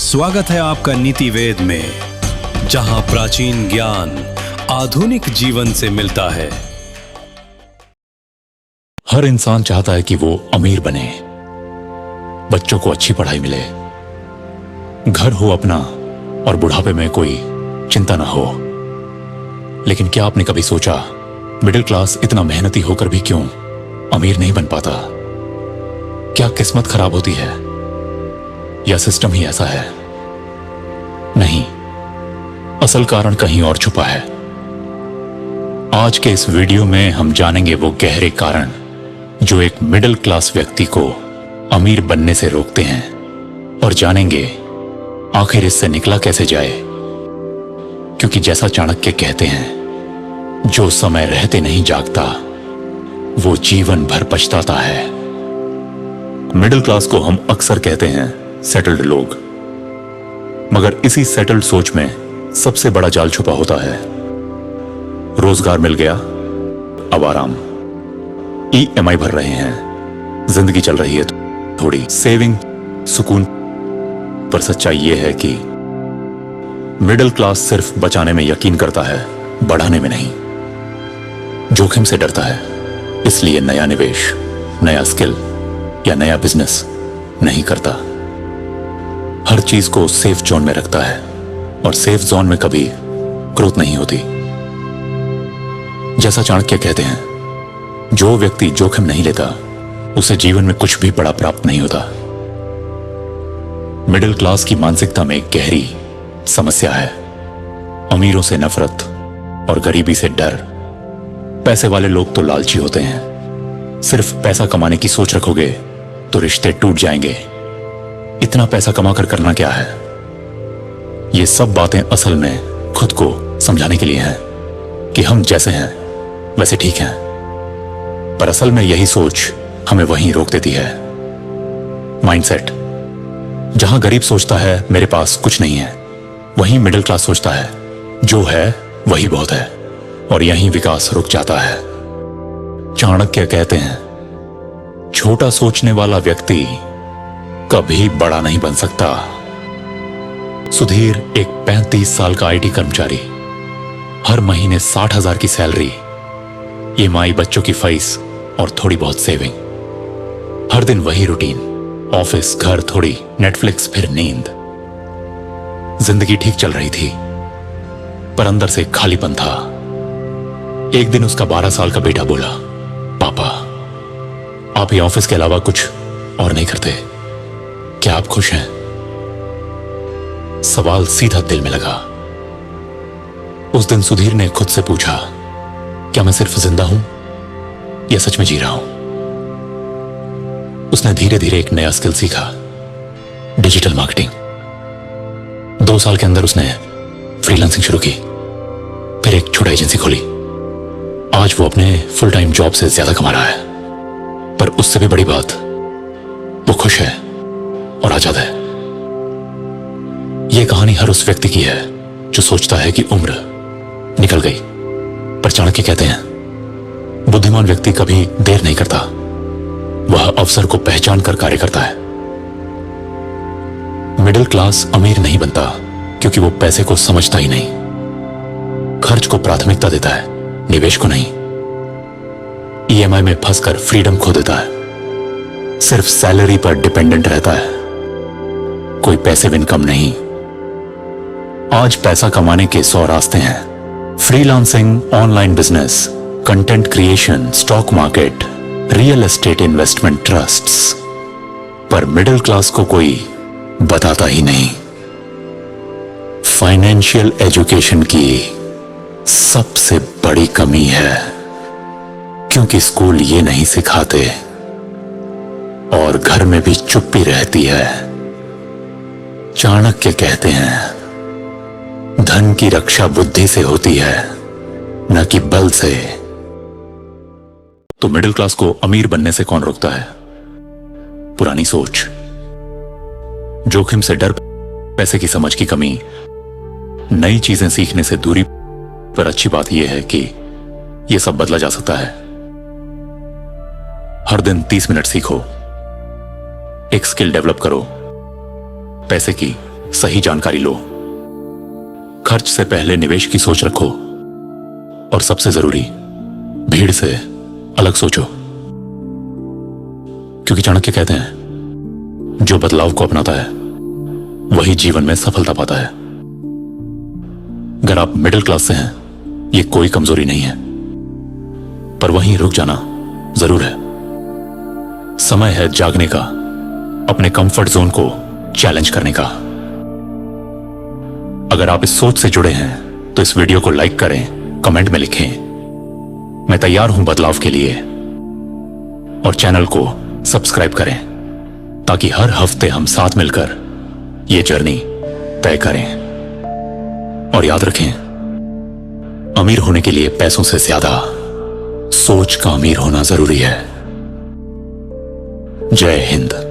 स्वागत है आपका नीति वेद में, जहां प्राचीन ज्ञान आधुनिक जीवन से मिलता है। हर इंसान चाहता है कि वो अमीर बने, बच्चों को अच्छी पढ़ाई मिले, घर हो अपना और बुढ़ापे में कोई चिंता ना हो। लेकिन क्या आपने कभी सोचा, मिडिल क्लास इतना मेहनती होकर भी क्यों अमीर नहीं बन पाता? क्या किस्मत खराब होती है या सिस्टम ही ऐसा है? नहीं, असल कारण कहीं और छुपा है। आज के इस वीडियो में हम जानेंगे वो गहरे कारण जो एक मिडिल क्लास व्यक्ति को अमीर बनने से रोकते हैं, और जानेंगे आखिर इससे निकला कैसे जाए। क्योंकि जैसा चाणक्य कहते हैं, जो समय रहते नहीं जागता वो जीवन भर पछताता है। मिडिल क्लास को हम अक्सर कहते हैं सेटल्ड लोग, मगर इसी सेटल्ड सोच में सबसे बड़ा जाल छुपा होता है। रोजगार मिल गया, अब आराम, EMI भर रहे हैं, जिंदगी चल रही है थोड़ी, सेविंग, सुकून। पर सच्चाई यह है कि मिडिल क्लास सिर्फ बचाने में यकीन करता है, बढ़ाने में नहीं। जोखिम से डरता है, इसलिए नया निवेश, नया स्किल या नया बिजनेस नहीं करता। हर चीज को सेफ जोन में रखता है, और सेफ जोन में कभी ग्रोथ नहीं होती। जैसा चाणक्य कहते हैं, जो व्यक्ति जोखिम नहीं लेता उसे जीवन में कुछ भी बड़ा प्राप्त नहीं होता। मिडिल क्लास की मानसिकता में एक गहरी समस्या है, अमीरों से नफरत और गरीबी से डर। पैसे वाले लोग तो लालची होते हैं, सिर्फ पैसा कमाने की सोच रखोगे तो रिश्ते टूट जाएंगे। इतना पैसा कमाकर करना क्या है? ये सब बातें असल में खुद को समझाने के लिए हैं कि हम जैसे हैं वैसे ठीक हैं। पर असल में यही सोच हमें वहीं रोक देती है। माइंडसेट। जहां गरीब सोचता है मेरे पास कुछ नहीं है, वहीं मिडिल क्लास सोचता है जो है वही बहुत है, और यहीं विकास रुक जाता है। चाणक्य कहते हैं, छोटा सोचने वाला व्यक्ति कभी बड़ा नहीं बन सकता। सुधीर एक 35 साल का IT कर्मचारी, हर महीने 60,000 की सैलरी, EMI, बच्चों की फीस और थोड़ी बहुत सेविंग। हर दिन वही रूटीन, ऑफिस, घर, थोड़ी नेटफ्लिक्स, फिर नींद। जिंदगी ठीक चल रही थी, पर अंदर से खालीपन था। एक दिन उसका 12 साल का बेटा बोला, पापा, आप ये ऑफिस के अलावा कुछ और नहीं करते, क्या आप खुश हैं? सवाल सीधा दिल में लगा। उस दिन सुधीर ने खुद से पूछा, क्या मैं सिर्फ जिंदा हूं या सच में जी रहा हूं? उसने धीरे धीरे एक नया स्किल सीखा, डिजिटल मार्केटिंग। 2 साल के अंदर उसने फ्रीलांसिंग शुरू की, फिर एक छोटा एजेंसी खोली। आज वो अपने फुल टाइम जॉब से ज्यादा कमा रहा है, पर उससे भी बड़ी बात, वो खुश है और आजाद है। यह कहानी हर उस व्यक्ति की है जो सोचता है कि उम्र निकल गई। पर चाणक्य कहते हैं, बुद्धिमान व्यक्ति कभी देर नहीं करता, वह अवसर को पहचान कर कार्य करता है। मिडिल क्लास अमीर नहीं बनता क्योंकि वो पैसे को समझता ही नहीं, खर्च को प्राथमिकता देता है, निवेश को नहीं। EMI में फंसकर फ्रीडम खो देता है, सिर्फ सैलरी पर डिपेंडेंट रहता है, कोई पैसिव इनकम नहीं। आज पैसा कमाने के 100 रास्ते हैं, freelancing, online business, content creation, stock market, real estate, investment trusts. पर मिडिल क्लास को कोई बताता ही नहीं। फाइनेंशियल एजुकेशन की सबसे बड़ी कमी है, क्योंकि स्कूल ये नहीं सिखाते और घर में भी चुप्पी रहती है। चाणक्य कहते हैं, धन की रक्षा बुद्धि से होती है, न कि बल से। तो मिडिल क्लास को अमीर बनने से कौन रोकता है? पुरानी सोच, जोखिम से डर, पैसे की समझ की कमी, नई चीजें सीखने से दूरी। पर अच्छी बात यह है कि यह सब बदला जा सकता है। हर दिन 30 मिनट सीखो, एक स्किल डेवलप करो, पैसे की सही जानकारी लो, खर्च से पहले निवेश की सोच रखो, और सबसे जरूरी, भीड़ से अलग सोचो। क्योंकि चाणक्य कहते हैं, जो बदलाव को अपनाता है वही जीवन में सफलता पाता है। अगर आप मिडिल क्लास से हैं, ये कोई कमजोरी नहीं है, पर वहीं रुक जाना जरूर है। समय है जागने का, अपने कंफर्ट जोन को चैलेंज करने का। अगर आप इस सोच से जुड़े हैं तो इस वीडियो को लाइक करें, कमेंट में लिखें, मैं तैयार हूं बदलाव के लिए, और चैनल को सब्सक्राइब करें ताकि हर हफ्ते हम साथ मिलकर ये जर्नी तय करें। और याद रखें, अमीर होने के लिए पैसों से ज्यादा सोच का अमीर होना जरूरी है। जय हिंद।